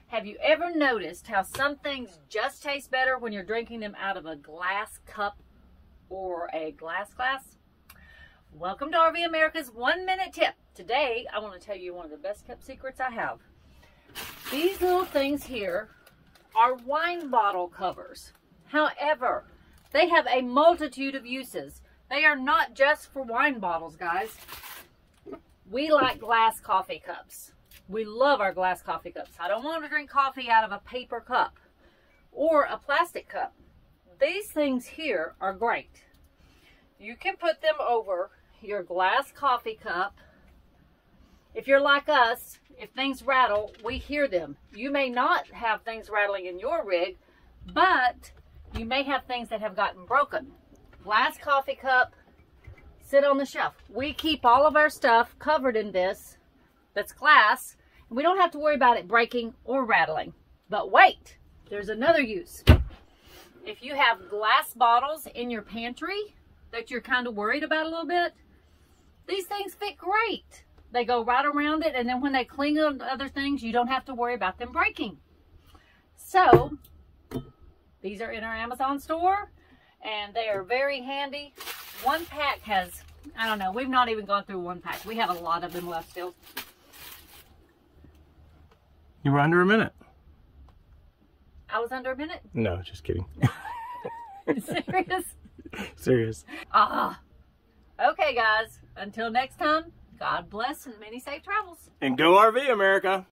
Have you ever noticed how some things just taste better when you're drinking them out of a glass cup or a glass? Welcome to RV America's 1 minute tip. Today, I want to tell you one of the best kept secrets I have. These little things here are wine bottle covers. However, they have a multitude of uses. They are not just for wine bottles, guys. We like glass coffee cups. We love our glass coffee cups. I don't want to drink coffee out of a paper cup or a plastic cup. These things here are great. You can put them over your glass coffee cup. If you're like us, if things rattle, we hear them. You may not have things rattling in your rig, but you may have things that have gotten broken. Glass coffee cup, sit on the shelf. We keep all of our stuff covered in this that's glass, and we don't have to worry about it breaking or rattling. But wait, there's another use. If you have glass bottles in your pantry that you're kind of worried about a little bit, these things fit great. They go right around it, and then when they cling on other things, you don't have to worry about them breaking. So, these are in our Amazon store, and they are very handy. One pack has, I don't know, we've not even gone through one pack. We have a lot of them left still. You were under a minute. I was under a minute? No, just kidding. Serious? Serious. Okay, guys. Until next time, God bless and many safe travels. And go RV America.